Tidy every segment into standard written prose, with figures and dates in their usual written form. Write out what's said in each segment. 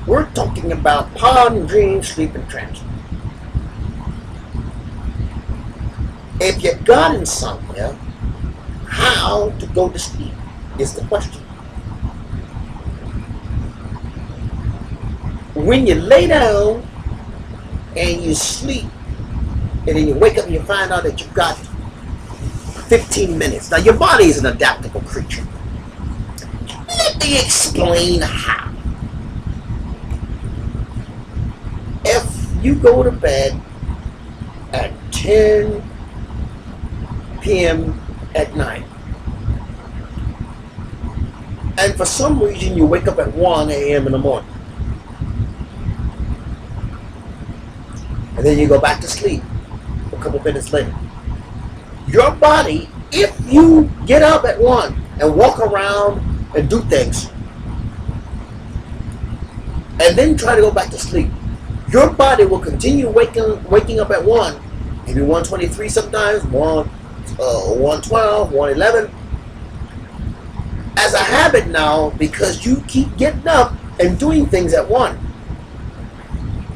We're talking about POD, dream, sleep, and trance. If you got insomnia, how to go to sleep is the question. When you lay down and you sleep, and then you wake up and you find out that you've got 15 minutes. Now, your body is an adaptable creature. Let me explain how. If you go to bed at 10 p.m. at night, and for some reason you wake up at 1 a.m. in the morning, and then you go back to sleep a couple minutes later, your body, if you get up at 1 and walk around and do things, and then try to go back to sleep, your body will continue waking up at 1, maybe 1:23 sometimes, 1:12, 1:11, as a habit now, because you keep getting up and doing things at 1.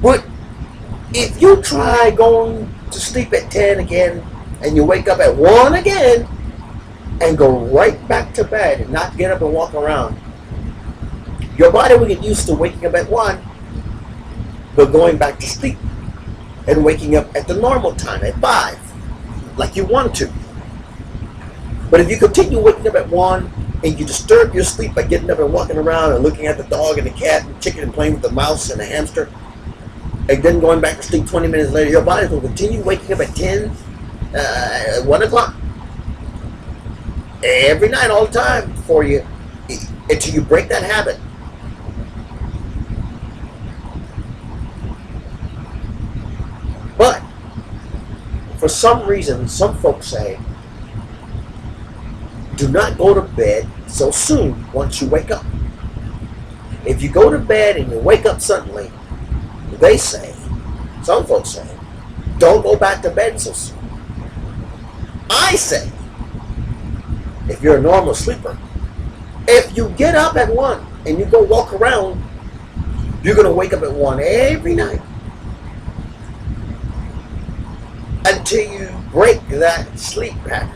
But if you try going to sleep at 10 again, and you wake up at 1 again, and go right back to bed and not get up and walk around, your body will get used to waking up at 1, but going back to sleep and waking up at the normal time, at 5, like you want to. But if you continue waking up at 1 and you disturb your sleep by getting up and walking around and looking at the dog and the cat and chicken and playing with the mouse and the hamster, and then going back to sleep 20 minutes later, your body will continue waking up at 10, 1 o'clock. Every night, all the time for you, until you break that habit. But for some reason, some folks say, do not go to bed so soon once you wake up. If you go to bed and you wake up suddenly, they say, some folks say, don't go back to bed so soon. I say, if you're a normal sleeper, if you get up at 1 and you go walk around, you're going to wake up at 1 every night until you break that sleep pattern.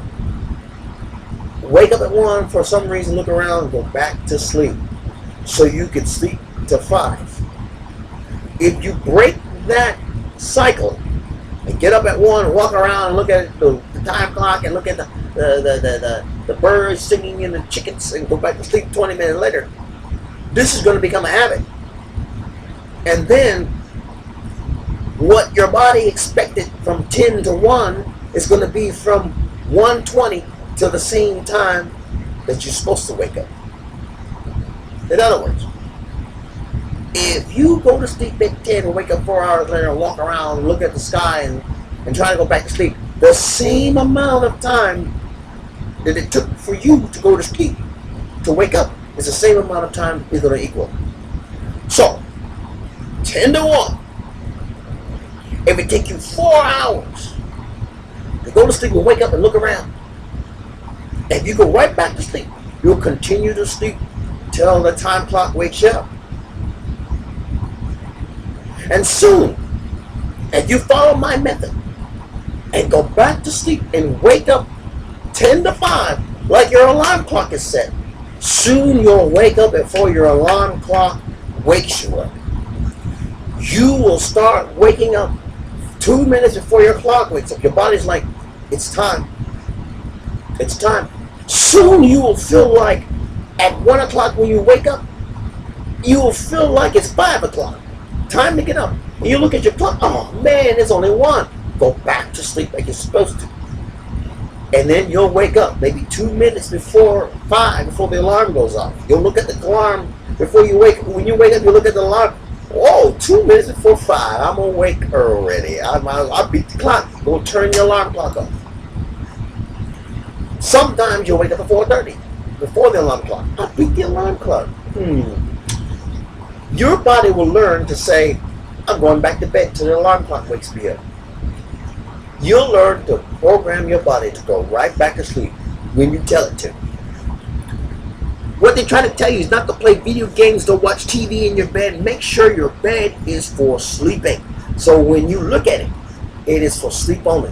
Wake up at 1 for some reason, look around, and go back to sleep so you can sleep to 5. If you break that cycle and get up at 1 and walk around and look at the time clock and look at the birds singing and the chickens and go back to sleep 20 minutes later, this is going to become a habit. And then what your body expected from 10 to 1 is going to be from 1:20 to the same time that you're supposed to wake up. In other words, if you go to sleep at 10 and wake up 4 hours later and walk around and look at the sky and try to go back to sleep, the same amount of time that it took for you to go to sleep to wake up is the same amount of time is going to equal. So, 10 to 1. If it takes you 4 hours to go to sleep and wake up and look around, if you go right back to sleep, you'll continue to sleep till the time clock wakes you up. And soon, if you follow my method and go back to sleep and wake up 10 to 5, like your alarm clock is set, soon you'll wake up before your alarm clock wakes you up. You will start waking up 2 minutes before your clock wakes up. Your body's like, it's time. It's time. Soon you will feel like at 1 o'clock when you wake up, you will feel like it's 5 o'clock. Time to get up. And you look at your clock, oh man, it's only 1. Go back to sleep like you're supposed to. And then you'll wake up maybe 2 minutes before 5, before the alarm goes off. You'll look at the alarm before you wake up. When you wake up, you look at the alarm. Whoa, 2 minutes before 5. I'm awake already. I'll beat the clock. Go turn your alarm clock off. Sometimes you'll wake up at 4:30 before the alarm clock. I'll beat the alarm clock. Your body will learn to say, I'm going back to bed till the alarm clock wakes me up. You'll learn to program your body to go right back to sleep when you tell it to. What they try to tell you is not to play video games, don't watch TV in your bed. Make sure your bed is for sleeping. So when you look at it, it is for sleep only.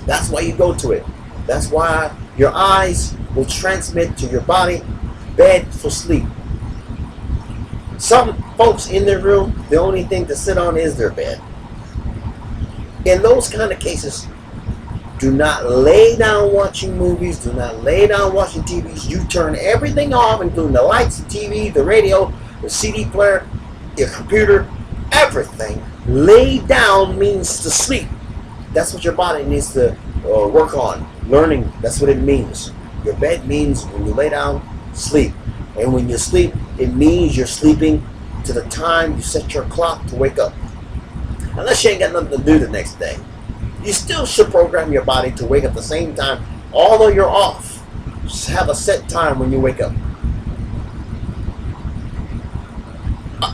That's why you go to it. That's why your eyes will transmit to your body, bed for sleep. Some folks in their room, the only thing to sit on is their bed. In those kind of cases, do not lay down watching movies, do not lay down watching TVs. You turn everything off, including the lights, the TV, the radio, the CD player, your computer, everything. Lay down means to sleep. That's what your body needs to work on. Learning, that's what it means. Your bed means when you lay down, sleep. And when you sleep, it means you're sleeping to the time you set your clock to wake up. Unless you ain't got nothing to do the next day. You still should program your body to wake up at the same time, although you're off. Just have a set time when you wake up.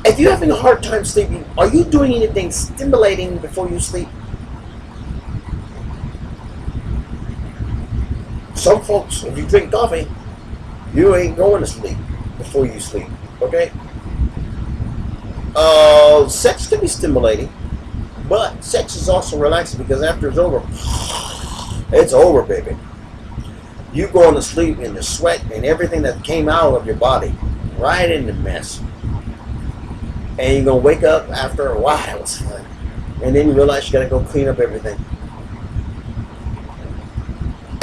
If you're having a hard time sleeping, are you doing anything stimulating before you sleep? Some folks, if you drink coffee, you ain't going to sleep before you sleep, okay? Sex can be stimulating, but sex is also relaxing because after it's over, baby. You going to sleep in the sweat and everything that came out of your body, right in the mess. And you're going to wake up after a while, it was fun. And then you realize you got to go clean up everything.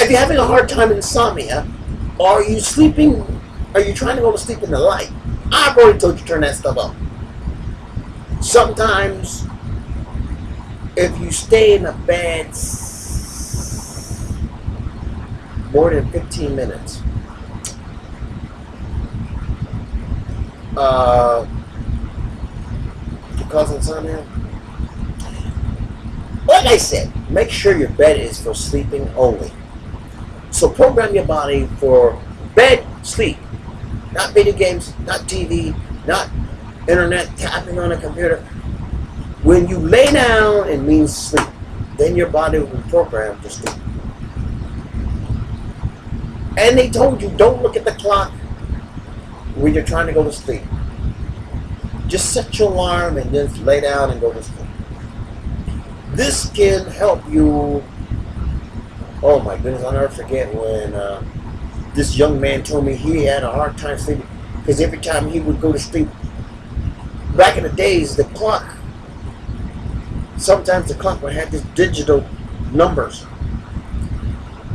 If you're having a hard time insomnia, are you sleeping, are you trying to go to sleep in the light? I've already told you to turn that stuff off. Sometimes, if you stay in a bed more than 15 minutes, cause insomnia? Like I said, make sure your bed is for sleeping only. So program your body for bed, sleep. Not video games, not TV, not internet, tapping on a computer. When you lay down, it means sleep. Then your body will be programmed to sleep. And they told you, don't look at the clock when you're trying to go to sleep. Just set your alarm and then lay down and go to sleep. This can help you. Oh my goodness, I'll never forget when this young man told me he had a hard time sleeping because every time he would go to sleep, back in the days, the clock, sometimes the clock would have these digital numbers.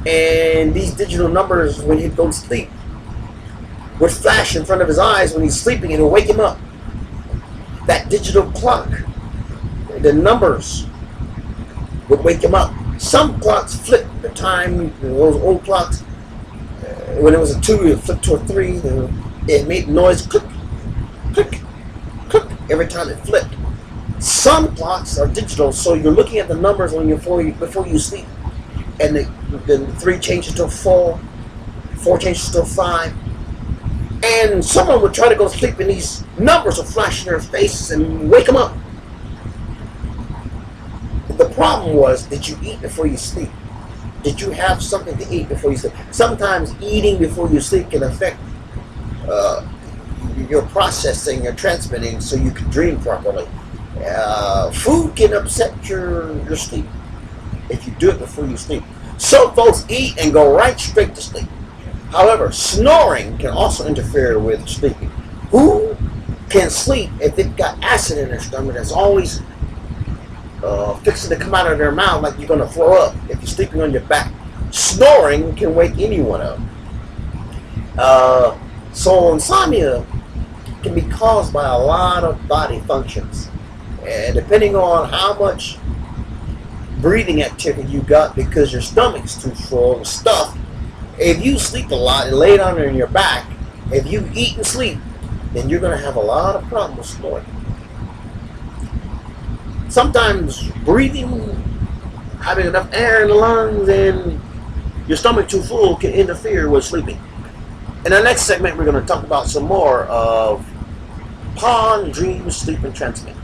And these digital numbers, when he'd go to sleep, would flash in front of his eyes when he's sleeping and it would wake him up. That digital clock, the numbers would wake him up. Some clocks flip the time, those old clocks, when it was a 2, it flipped to a 3, and it made noise click, click, click every time it flipped. Some clocks are digital, so you're looking at the numbers when before you sleep, and the 3 changes to a 4, 4 changes to a 5, and someone would try to go to sleep and these numbers will flash in their faces and wake them up. The problem was, did you eat before you sleep? Did you have something to eat before you sleep? Sometimes eating before you sleep can affect your processing, your transmitting, so you can dream properly. Food can upset your sleep if you do it before you sleep. Some folks eat and go right straight to sleep. However, snoring can also interfere with sleeping. Who can sleep if they've got acid in their stomach that's always fixing to come out of their mouth like you're going to throw up if you're sleeping on your back? Snoring can wake anyone up. So insomnia can be caused by a lot of body functions. And depending on how much breathing activity you got because your stomach's too full of stuff, if you sleep a lot and lay down on your back, if you eat and sleep, then you're going to have a lot of problems with snoring. Sometimes breathing, having enough air in the lungs, and your stomach too full can interfere with sleeping. In the next segment, we're going to talk about some more of PON, dream, sleep, and transmit.